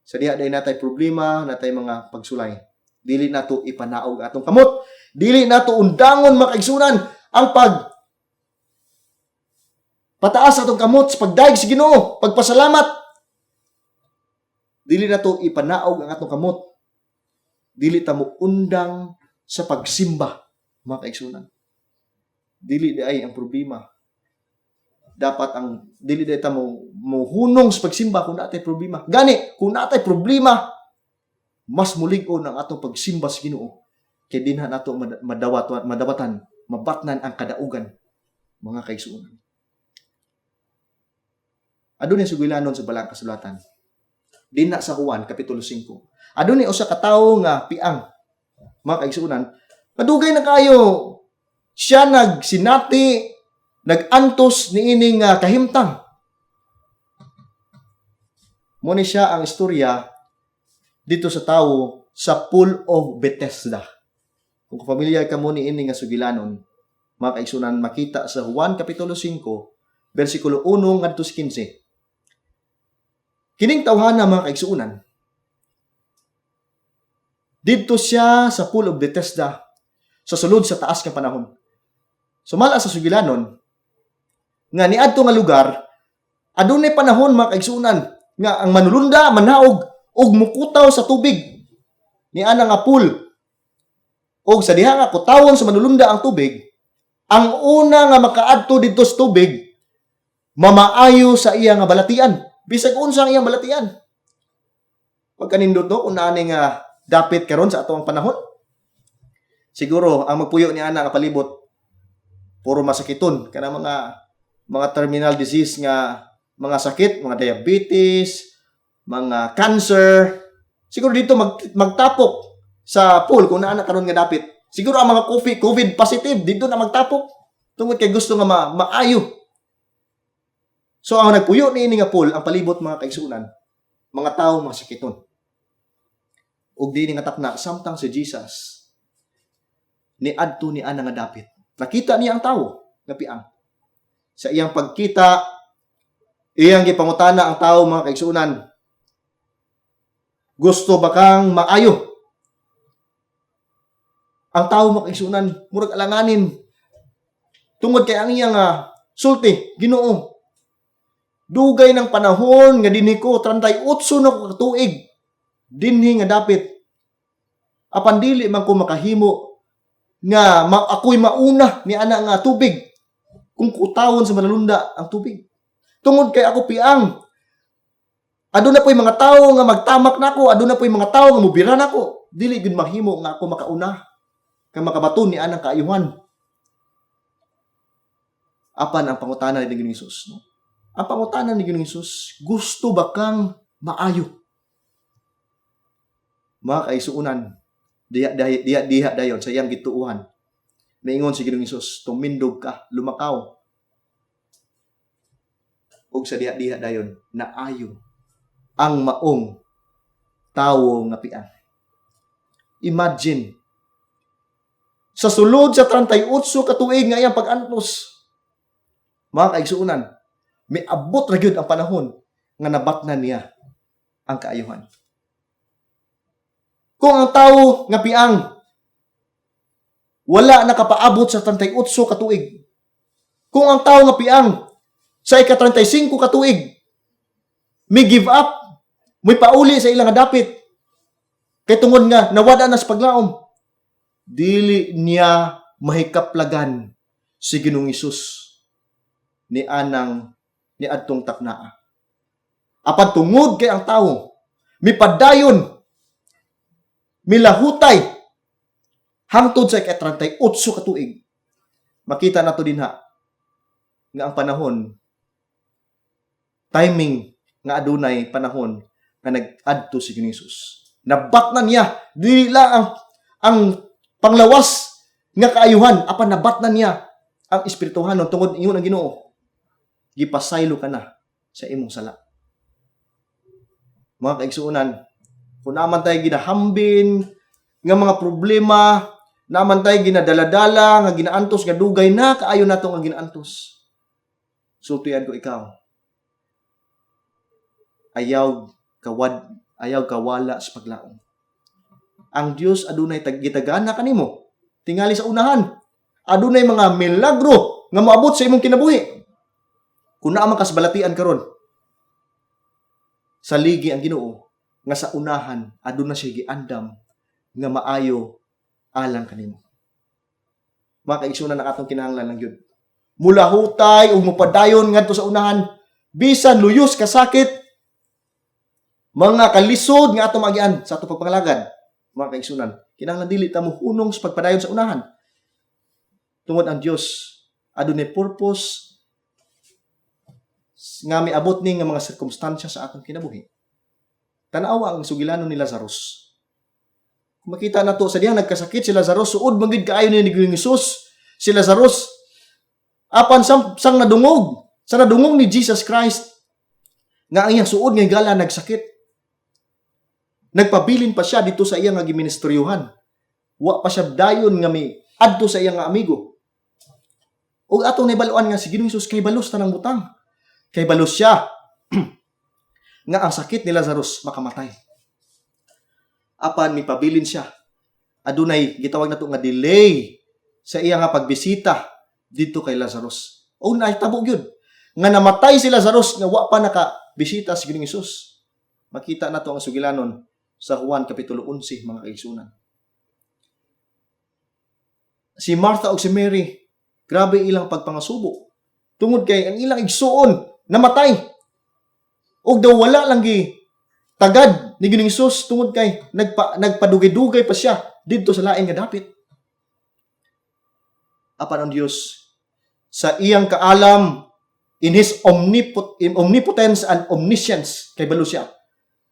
Sa diha day natay problema, natay mga pagsulay. Dili nato ipanaog atong kamot. Dili nato undangon makaigsunan ang pataas atong kamot sa pagdaig sa Ginoo, pagpasalamat. Dili nato ipanaog ang atong kamot. Dili ta mo undang sa pagsimba, mga kaigsunan. Dili ay ang problema. Dapat ang dili day ta mo hunong sa pagsimba kung natay problema. Gani, kung natay problema, mas mulig-on ang atong pagsimba sa Ginoo kay dinha nato madawatan, mabatnan ang kadaugan, mga kaigsunan. Adunay sugilanon sa balang kasulatan. Dinha sa Juan kapitulo 5. Adunay usa ka tawo nga piang, mga kaigsunan, madugay na kayo siya nagsinati, nagantos niining kahimtang. Muna siya ang istorya dito sa tawo sa Pool of Bethesda. Kung familiar ka mo niining nga sugilanon, mga kaigsunan, makita sa Juan kapitulo 5, versikulo 1 ngadto 15. Kining tawhana, mga kaigsunan, dito siya sa Pool of Bethesda sa sulod sa taas nga panahon. Sumala sa sugilanon nga niadto nga lugar, adunay panahon, mga kaigsunan, nga ang manulunda manaog og mukutaw sa tubig ni ana nga pool. Og sa diha nga kutawon sa manulunda ang tubig, ang una nga makaadto didto sa tubig mamaayo sa iya nga balatian. Bisag unsa ang iyang balatian. Pagkanindot no, kung naani nga dapit karon sa atong panahon. Siguro ang magpuyo ni ana nga palibot puro masakiton kana mga terminal disease nga mga sakit, mga diabetes, mga cancer. Siguro dito magtapok sa pool kung naana karon nga dapit. Siguro ang mga COVID positive dito na magtapok tungod kay gusto nga maayo. So ang nagpuyo niini nga pool ang palibot, mga kaigsunan, mga tawo mga sakiton. Ug dinhi nga takna samtang si Jesus niadto ni ana nga dapit. Nakita niya ang tawo nga piang. Sa iyang pagkita, iyang gipangutana ang tawo, mga kaigsunan, gusto ba kang maayo? Ang tawo, mga kaigsunan, murag alanganin. Tungod kay ang iyang sulti, Ginoo, dugay ng panahon nga dinhi ko 38 na ko katuig dinhi nga dapit. Apan dili man ko makahimo nga ako'y mauna ni ana nga tubig kung kutawon sa manalunda ang tubig. Tungod kay ako piang, aduna po'y mga tawo nga magtamak nako, aduna po'y mga tawo nga mubira nako. Dili gid mahimo nga ako makauna kay makabaton ni anang kaayuhan. Apan ang pangutana ni Ginoong Hesus, no? Ang pangutana ni Ginoong Hesus, gusto ba kang maayo? Mga kaigsuunan, diha dayon sa iyang gituuhan. Naingon si Ginoong Hesus, tumindog ka, lumakaw. Ug sa diha dayon, naayo ang maong tawo nga pian. Imagine, sa sulod sa 38 katuig nga iyang pag-antos, mga kaigsuunan, may abot ra gyud ang panahon nga nabatnan niya ang kaayuhan. Kung ang tawo nga piang wala nakapaabot sa 38 katuig, kung ang tawo nga piang sa ika-35 katuig may give up, may pauli sa ilang dapit kay tungod nga nawada na sa paglaom, dili niya mahikaplagan si Ginoong Hesus ni anang ni adtong taknaa. Apan tungod kay ang tawo mipadayon, milahutay hangtod sa ika-38 katuig, makita nato dinha nga ang panahon, timing nga adunay panahon nga nag-adto si Ginoong Hesus. Nabatnan niya dili lang ang panglawas nga kaayuhan, apan nabatnan niya ang espirituhanon tungod ingon ang Ginoo, gipasaylo ka na sa imong sala. Mga kaigsuunan, kung naman tayo ginahambin nga mga problema, naman tayo ginadaladala, nga ginaantos, nga dugay na, kaayo na ito nga ginaantos. Sultian ko ikaw, ayaw ayaw ka wala sa paglaom. Ang Dios adunay gitagana kanimo tingali sa unahan. Adunay mga milagro nga moabot sa imong kinabuhi. Kung naa man kasbalatian karon, saligi ang Ginoo nga sa unahan aduna siya giandam nga maayo alang kanimo. Mga kaigsunan na atong kinahanglan lang yun. Mula hutay o mupadayon ngadto sa unahan, bisan luyos ka sakit, mga kalisod nga atong magian sa atong pagpangalagad. Mga kaigsunan, kinahanglan dili ta mo hunong sa pagpadayon sa unahan. Tungod ang Dios adunay purpose nga miabot ni nga mga sirkumstansya sa atong kinabuhi. Tanawa ang sugilanon ni Lazarus. Makita na to sa diyang nagkasakit si Lazarus, suod magid kaayo ni Jesus. Si Lazarus apan sang nadungog ni Jesus Christ nga ang iyang suod nga higala nagsakit. Nagpabilin pa siya dito sa iyang nga giministeryuhan. Wa pa siya dayon nga adto sa iyang nga amigo. O atong nabaluan nga si Ginoong Hesus kay balos tanang butang. Kay balos siya nga ang sakit ni Lazarus makamatay. Apan mipabilin siya. Adunay gitawag nato nga delay sa iya nga pagbisita dito kay Lazarus. O nahitabo gyud nga namatay si Lazarus nga wa pa nakabisita si Ginoong Hesus. Makita nato ang sugilanon sa Juan kapitulo 11 mga kaigsunan. Si Martha ug si Mary, grabe ilang pagpangasubo. Tungod kay ang ilang igsuon namatay. Og daw wala lang gi tagad ni Ginoong Hesus tungod kay nagpadugay-dugay pa siya didto sa lain nga dapit. Apan ang Dios sa iyang kaalam in His omnipotence and omniscience kay balo siya.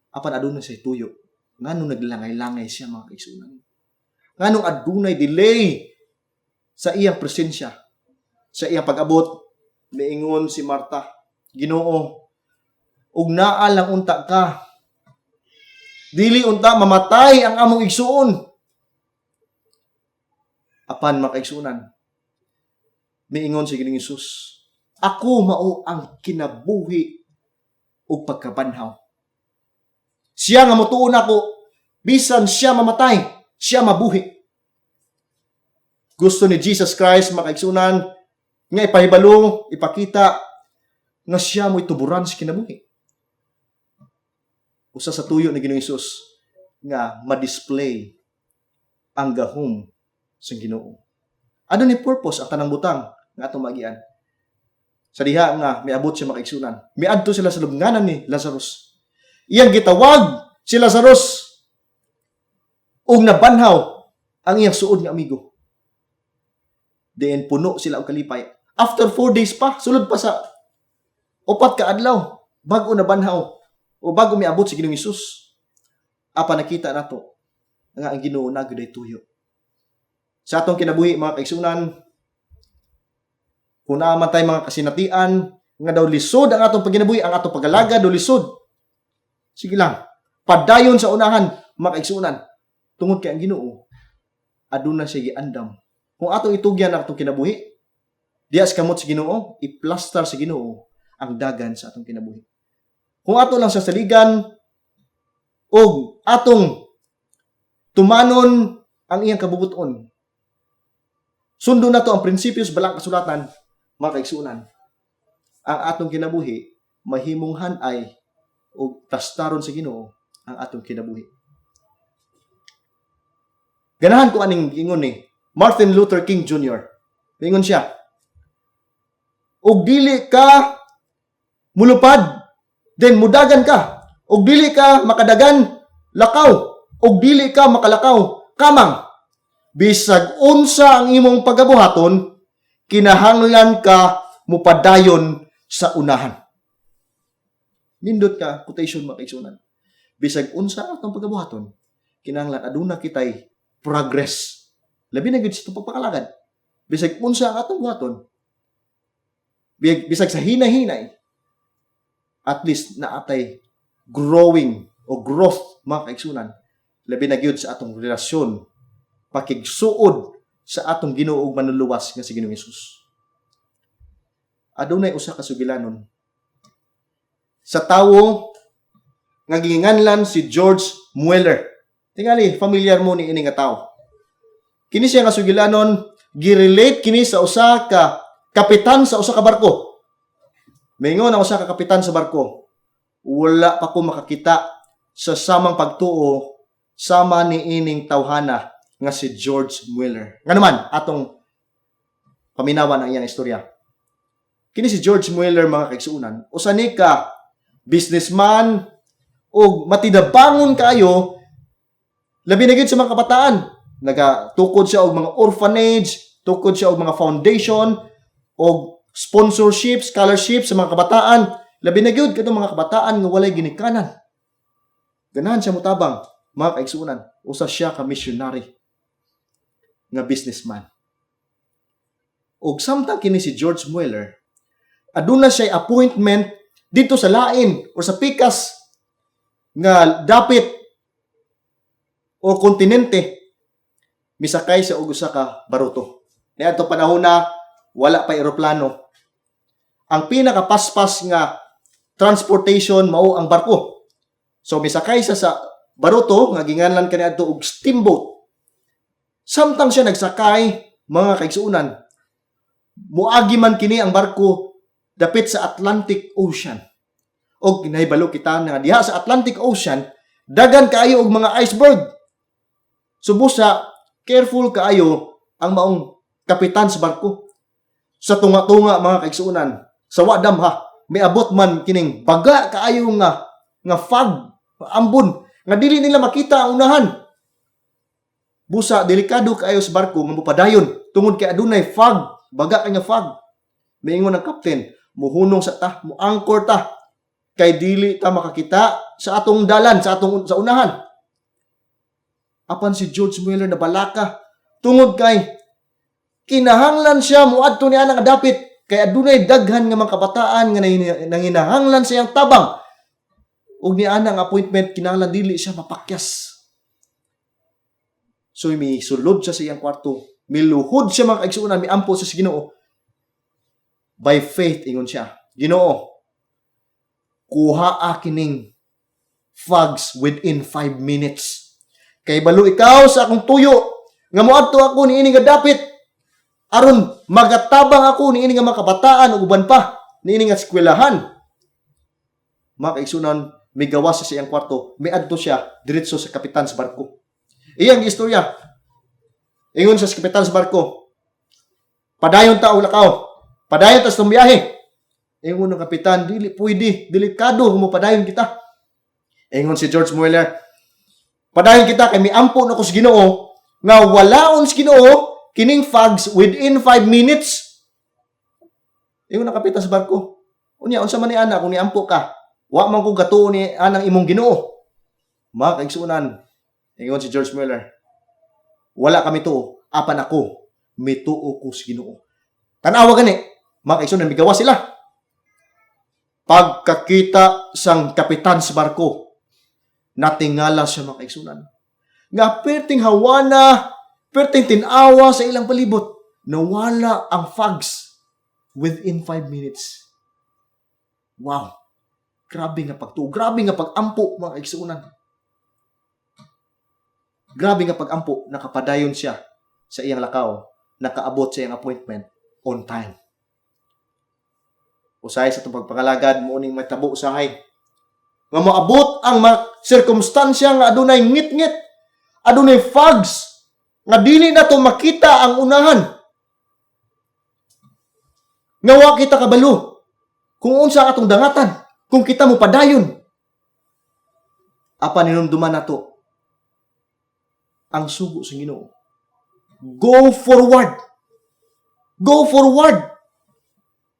Apan adunay siya tuyo. Nganong naglangay-langay siya mga kaigsunan. Nganong adunay delay sa iyang presensya. Sa iyang pag-abot, miingon si Marta, Ginoo, ug naa lang unta ka. Dili unta mamatay ang among igsuon. Apan mga kaigsunan, miingon si Ginoong Hesus, ako mao ang kinabuhi ug pagkabanhaw. Siya nga motuon ako, bisan siya mamatay, siya mabuhi. Gusto ni Jesus Christ, mga kaigsunan, nga ipahibalo, ipakita, nga siya mo'y tuburan sa kinabuhi. Usa sa tuyo ni Ginoong Hesus, nga ma-display ang gahom sa Ginoo. Ano ni purpose ang tanang butang nga atong magian? Sa diha nga miabot siya mga kaigsunan. Miadto sila sa lubnganan ni Lazarus. Iyang gitawag si Lazarus ug nabanhaw ang iyang suod nga amigo. Diin puno sila og kalipay. After 4 days pa, sulod pa sa 4 ka adlaw bago nabanhaw o bago miabot si Ginoong Hesus. Apa nakita nato nga ang Ginoo na gyud ay tuyo. Sa atong kinabuhi mga kaigsunan, kung naaman tayo mga kasinatian, nga daw lisod ang atong pagkinabuhi, ang atong pag-alaga daw lisod. Sige lang, padayon sa unahan, mga kaigsunan, tungod kay ang Ginoo, aduna siya giandam. Kung atong itugyan ang atong kinabuhi, dias kamot sa Ginoo, iplastar sa Ginoo ang dagan sa atong kinabuhi. Kung ato lang sa saligan, o atong tumanon ang iyang kabubuton, sundo na to ang prinsipyos balang kasulatan, mga kaigsunan. Ang atong kinabuhi, mahimunghan ay o plastaron sa Ginoo ang atong kinabuhi. Ganahan ko aning ingon ni Martin Luther King Jr. Ingon siya, og dili ka mulupad, then mudagan ka. Og dili ka makadagan, lakaw. Og dili ka makalakaw, kamang. Bisag unsa ang imong pagabuhaton, kinahanglan ka mupadayon sa unahan. Nindot ka, quotation mga kaigsunan. Bisag unsa atong pagabuhaton, kinahanglan aduna kitay progress. Labi na gyud sa pagpakalagad. Bisag unsa ang atong buhaton, bisag sa hinay-hinay, at least naatay growing o growth mga kaigsunan. Labi na gyud sa atong relasyon, pakigsuod sa atong Ginoo ug manluluwas nga si Ginoong Hesus. Adunay usa ka sugilanon sa tawo nga ginganlan si George Mueller. Tingali, familiar mo ni ini nga tao. Kini siya nga sugilanon, girelate kini sa usa ka kapitan sa usa ka barko. Mingon ang usa ka kapitan sa barko. Wala pa ko makakita sa samang pagtuo sama ni ining tawhana nga si George Mueller. Nga naman, atong paminawan ang iyang istorya. Kini si George Mueller, mga kaigsuunan, usa ni ka businessman o matidabangon kayo, labi na gyud sa mga kabataan. Nagatukod siya og mga orphanage, tukod siya og mga foundation, og sponsorship, scholarship sa mga kabataan. Labi na gyud kadtong mga kabataan nga walay ginikanan. Ganahan siya mutabang, mga kaigsuunan. Usa siya ka missionary nga businessman. Og samtang kini si George Mueller, aduna siya appointment dito sa lain o sa pikas nga dapit o kontinente, misakay sa og usa ka baruto. Niadto panahon na wala pa eroplano. Ang pinakapaspas nga transportation mao ang barko. So misakay sa baruto nga ginganlan kaniadto og steamboat. Samtang siya nagsakay, mga kaigsuunan, muagi man kini ang barko dapit sa Atlantic Ocean. Og nahibalo kita nga diha sa Atlantic Ocean, dagan kaayo og mga iceberg. Subusa, careful kaayo ang maong kapitan sa barko. Sa tunga-tunga, mga kaigsuunan, sa wadam ha, may abot man kining baga kaayo nga fog, ambon, nga dili nila makita ang unahan. Busa, delikado kaayo sa barko nga mupadayon tungod kay adunay fog, baga kanya fog. Miingon ang kapten, muhunong sa ta, muangkor ta, kay dili ta makakita sa atong dalan, sa unahan. Apan si George Mueller na balaka, tungod kay kinahanglan siya muadto niya nga dapit, kay adunay daghan nga mga kabataan nga nanginahanglan sa iyang tabang. Ug niya ang appointment, kinahanglan dili siya mapakyas. So sulod siya sa iyang kwarto, miluhod siya, mga kaigsuunan, miampo sa Ginoo. By faith, ingon siya, Ginoo, kuha kining fogs within 5 minutes. Kay balo ikaw sa akong tuyo, nga moadto ako ni ini nga dapit, aron magatabang ako ni ini nga mga kabataan ug uban pa ni ini nga eskwelahan. Mga kaigsunan, may gawas sa iyang kwarto, may adto siya diretso sa kapitan sa barko. Iyang istorya, ingon sa kapitan sa barko, padayon ta og lakaw, padayon ta sa biyahe. Ingon ng kapitan, dili pwede, delikado mo padayon kita. Ingon si George Mueller, padayon kita kay miampo na ko sa Ginoo nga walaon sa Ginoo kining fogs within 5 minutes. Ingon ng kapitan sa barko, unya unsa man ni ana kung niampo ka, wa man ko gatuo ni anang imong Ginoo. Mga kaigsunan, ingon si George Mueller, wala kami tuo, apan ako mituo ko sa Ginoo. Tanawa gani, mga kaigsunan, migawa sila. Pagkakita sang kapitan sa barko, natingala siya, mga kaigsunan. Nga perting hawana, perting tinawa sa ilang palibot, nawala ang fogs within 5 minutes. Wow! Grabe nga pagtuo, grabe nga pagampo, mga kaigsunan. Grabe nga pagampo, nakapadayon siya sa iyang lakaw, nakaabot sa iyang appointment on time. Usay sa itong pagpangalagad, muuning matabo usahay. Nga maabot ang sirkumstansya nga adunay ngit-ngit, adunay fogs, nga dili na to makita ang unahan. Nga wa kita kabalo, kung unsa atong dangatan, kung kita mo padayon. Apa ninumduman na to? Ang sugo sa Ginoo. Go forward. Go forward.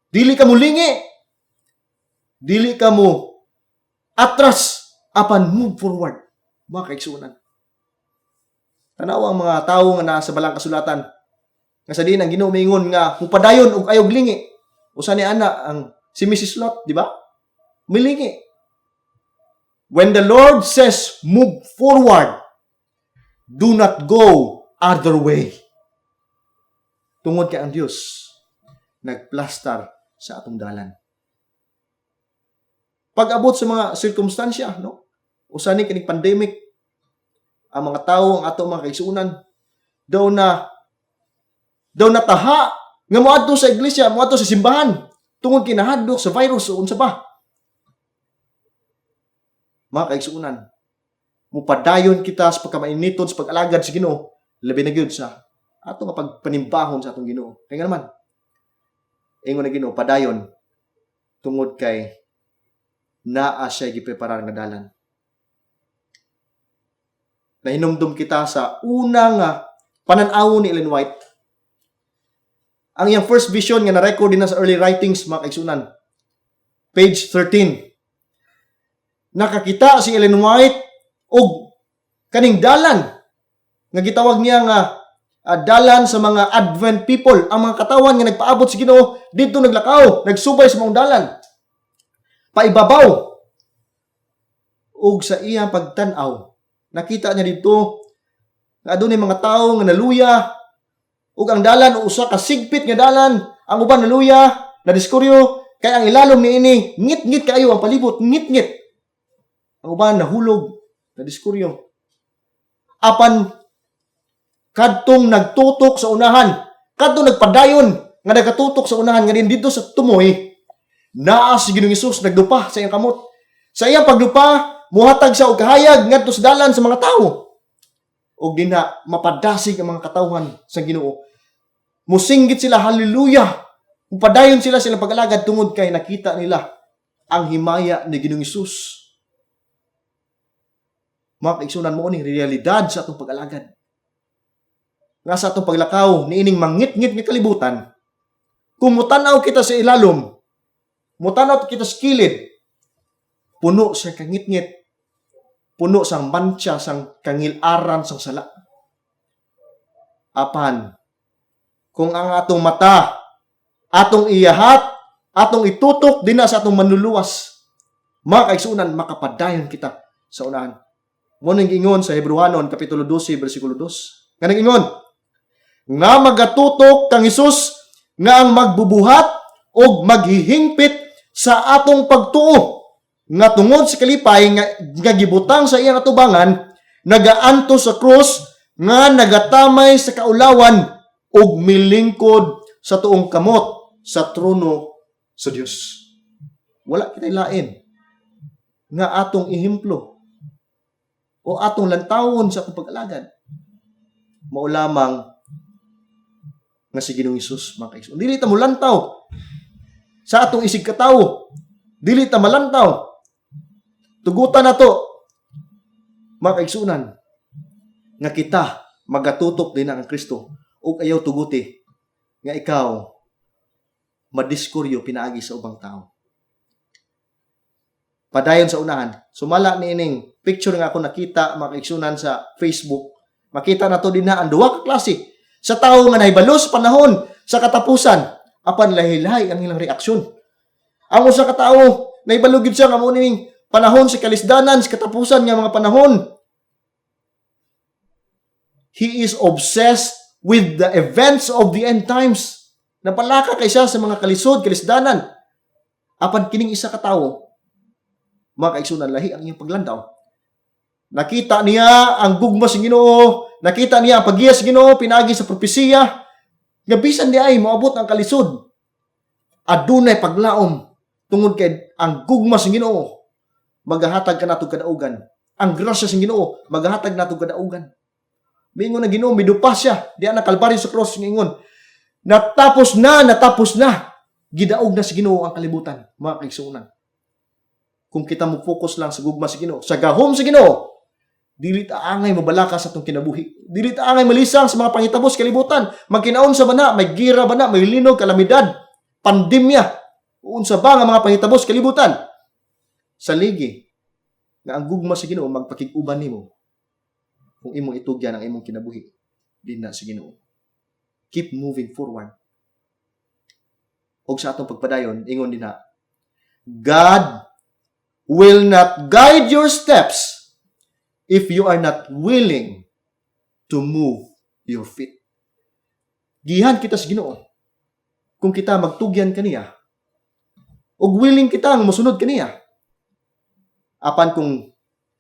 Dili ka mo lingi. Dili ka mo atras. Apan move forward. Mga kaigsunan. Tanaw ang mga tawo nga nasa balang kasulatan. Nga sa din ang Ginoo miingon nga kung padayon og ayog lingi. Usa ni ana ang si Mrs. Lot, di ba? Milingi. When the Lord says move forward, do not go other way. Tungod kay ang Dios nagplastar sa atong dalan. Pag-abot sa mga sirkumstansya, no? usa ni kining pandemic, ang mga tawo, ang ato mga kaigsuonan, daw nataha nga moadto sa iglesia, moadto sa simbahan tungod kinahadlok sa virus o unsa ba. Mga kaigsuonan, mupadayon kita sa pagkamainiton sa pag-alagad sa Ginoo, labi na gyud sa ato nga pagpanimbahon sa atong Ginoo. Kaya nga naman, ingon na Ginoo, padayon tungod kay naa siya gipreparar nga dalan. Nahinumdum kita sa unang panan-aw ni Ellen White. Ang iyang first vision nga na-record din na sa early writings, mga kaigsunan. Page 13. Nakakita si Ellen White og kaning dalan nga gitawag niya nga dalan sa mga Advent people. Ang mga katawan nga nagpaabot sa Ginoo didto naglakaw, nagsubay sa mga dalan. Paibabaw og sa iyang pagtan-aw. Nakita niya dito nga adunay mga tawo nga naluya ug ang dalan usa ka sigpit nga dalan, ang uban naluya, nadiskuryo kay ang ilalom niini ngit-ngit kaayo ang palibot, ngit-ngit. Ang uban nahulog, nadiskuryo. Apan kadtong nagtutok sa unahan, kadtong nagpadayon nga nagatutok sa unahan nga din dito sa tumoy, naa si Ginoong Hesus nagdupa sa iyang kamot. Sa iyang pagdupa, muhatag siya og kahayag ngadto sa dalan sa mga tawo. Og dinha mapadasig ang mga katawhan sa Ginoo. Musinggit sila hallelujah. Upadayon sila silang pag-alagad tungod kay nakita nila ang himaya ni Ginoong Hesus. Mga kaigsunan mo ni realidad sa atong pag-alagad. Nga sa atong paglakaw niining mangit-ngit nga kalibutan, kung mutanaw kita sa ilalom, mutanaw kita sa kilid, puno sa kangit-ngit, puno sang mantsa, sang kangilaran, sang sala. Apan, kung ang atong mata, atong iyahat, atong itutok din na sa atong manluluwas, mga kaigsunan, makapadayon kita sa unahan. Ngunang ingon sa Hebrewanon, Kapitulo 12, versikulo 2. Nga ingon, nga magatutok kang Hesus nga ang magbubuhat o maghihingpit sa atong pagtuo nga tungod sa kalipay nga gibutang sa iyang atubangan nagaanto sa krus nga nagatamay sa kaulawan ug milingkod sa tuong kamot sa trono sa Dios. Wala kitay lain nga atong ihimplo o atong lantawon sa atong pag-alagad. Mao lamang nga si Ginoong Hesus, mga kaigsunan. Dili ta mo lantaw sa atong isig katawo. Dili ta malantaw. Tugutan na to, mga kaigsunan, nga kita magatutok din ang Kristo o ayaw tuguti nga ikaw madiskuryo pinaagi sa ubang tao. Padayon sa unahan. Sumala niining picture nga ako nakita, mga kaigsunan, sa Facebook. Makita na to din na ang duwa ka klase sa tao nga nahibalo sa panahon sa katapusan, apan lahi-lahi ang ilang reaksyon. Ang usa ka tawo nahibalo gid siya nga mo ning panahon sa kalisdanan, sa katapusan nga mga panahon. He is obsessed with the events of the end times. Napalaka kay siya sa mga kalisod, kalisdanan. Apan kining isa ka tawo, mga kaigsunan, lahi ang iyang paglandaw. Nakita niya ang gugma sa Ginoo, nakita niya ang pagiya sa Ginoo, pinagi sa propesiya, nga bisan di ay moabot ang kalisod. Adunay paglaom tungod kay ang gugma sa Ginoo magahatag ka natong kadaugan. Ang grasya sa Ginoo magahatag natong kadaugan. Mingon ang Ginoo, midupa siya diha na Kalbaryo sa cross, ngingon, natapos na. Gidaog na sa Ginoo ang kalibutan, mga kaigsunan. Kung kita mo focus lang sa gugma sa Ginoo, sa gahom sa Ginoo, dili ta angay mabalaka sa atong kinabuhi. Dili ta angay malisang sa mga panghitabo sa kalibutan. Magkinaon sa bana, may gira bana, may linog, kalamidad, pandemya, unsa ba nga mga panghitabo sa kalibutan. Saligi nga ang gugma sa Ginoo magpakig-uban nimo kung imong itugyan ang imong kinabuhi dinha sa Ginoo. Keep moving forward. Og sa atong pagpadayon, ingon dinha, God will not guide your steps if you are not willing to move your feet. Gihan kita sa Ginoo kung kita magtugyan kaniya ug willing kita ang mosunod kaniya. Apan kung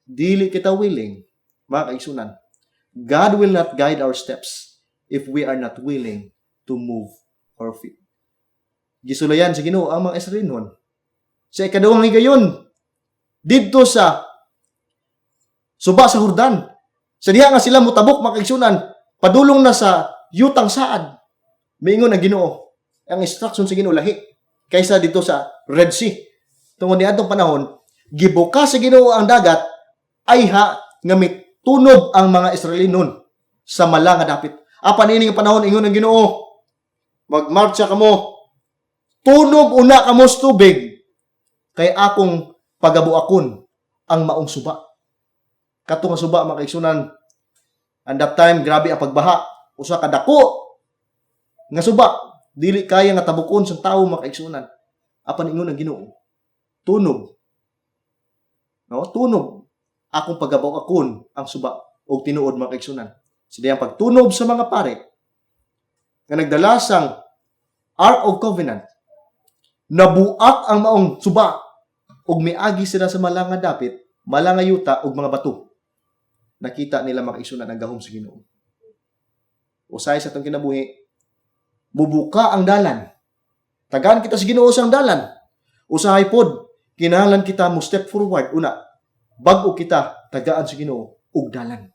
dili kita willing, mga kaigsunan, God will not guide our steps if we are not willing to move our feet. Gisulayan sa Ginoo ang mga Israelinon. Sa ikaduhang higayon, didto sa suba sa Jordan. Sa diha nga sila mutabok, mga kaigsunan, padulong na sa yutang saad. Miingon ang Ginoo, ang instruction sa Ginoo lahi kaysa dito sa Red Sea. Tungod niadtong panahon, gibuka sa Ginoo ang dagat ay ha nga mitunob ang mga Israelinon sa mala nga dapit. Apan ini nga panahon ingon ang Ginoo, magmarcha kamo, tunog una kamo sa tubig, kay akong pagabuakon ang maong suba. Kato nga suba, mga kaigsunan, and that time grabe ang pagbaha, usa ka dako nga suba, dili kaya nga tabukon sa tawo, mga kaigsunan. Apan ingon ang Ginoo, tunog. No, tunog akong pagabuakon ang suba og tinuod, mga kaigsunan. Sa diyang pagtunob sa mga pare nga nagdala sang Ark of Covenant, nabuak ang maong suba ug miagi sila sa malanga dapit, malanga yuta ug mga bato. Nakita nila, mga kaigsunan, ang gahom sa Ginoo. Usay sa atong kinabuhi, bubuka ang dalan. Tagaan kita sa Ginoo sang dalan. Usahay pod, kinahanglan kita mo step forward una, bag-o kita tagaan sa Ginoo ug dalan.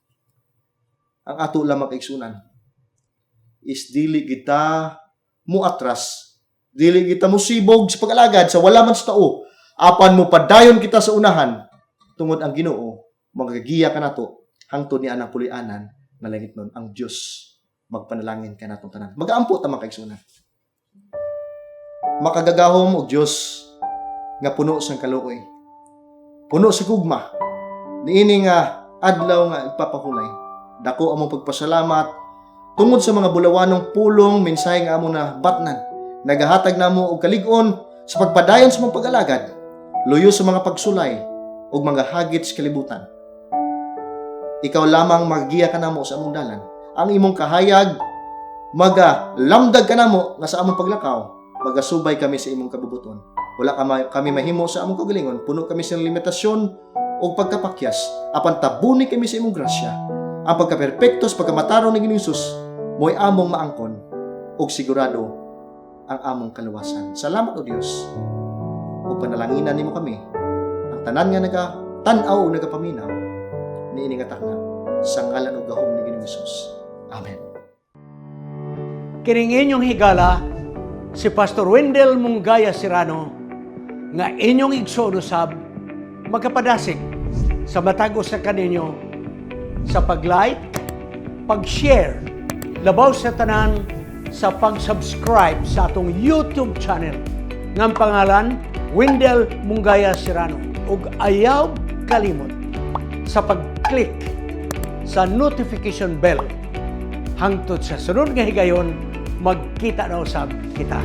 Ang ato lang, mga kaigsunan, is dili kita mo atras, dili kita mo sibog sa pag-alagad sa wala man sa tao. Apan mo padayon kita sa unahan, tungod ang Ginoo magagiya ka nato hangtod ni anang pulianan nga langit nun. Ang Dios magpanalangin ka natong tanan. Magaampo ta, mga kaigsunan. Makagagahom og Dios nga puno sang kaluoy, puno sa gugma, niini nga adlaw nga ipapahulay. Dako among pagpasalamat tungod sa mga bulawanong pulong mensahe nga among nabatnan. Nagahatag namo og kalig-on sa pagpadayon sa mga pag-alagad, luyo sa mga pagsulay ug mga hagit sa kalibutan. Ikaw lamang magiya ka namo sa among dalan. Ang imong kahayag magalamdag ka namo nga sa among paglakaw, magasubay kami sa imong kabubuton. Wala kami mahimo sa among kagalingon, puno kami sa limitasyon o pagkapakyas, apan tabuni kami sa imong grasya. Ang pagkaperpekto sa pagkamatarong ni Jesus mo'y among maangkon o sigurado ang among kaluwasan. Salamat, O Dios. O panalanginan nimo kami, ang tanan nga nagatanaw o nagapaminaw, niiningatak na sa ngalan o gahom ni Ginoong Jesus. Amen. Kining inyong higala, si Pastor Wendell Munggaya Serrano, nga inyong igsoon usab, magkapadasig sa matag sa kaninyo sa pag-like, pag-share, labaw sa tanan sa pag-subscribe sa atong YouTube channel ng pangalan Wendell Munggaya Serrano, ug ayaw kalimot sa pag-click sa notification bell hangtod sa sunod nga higayon magkita na usab kita.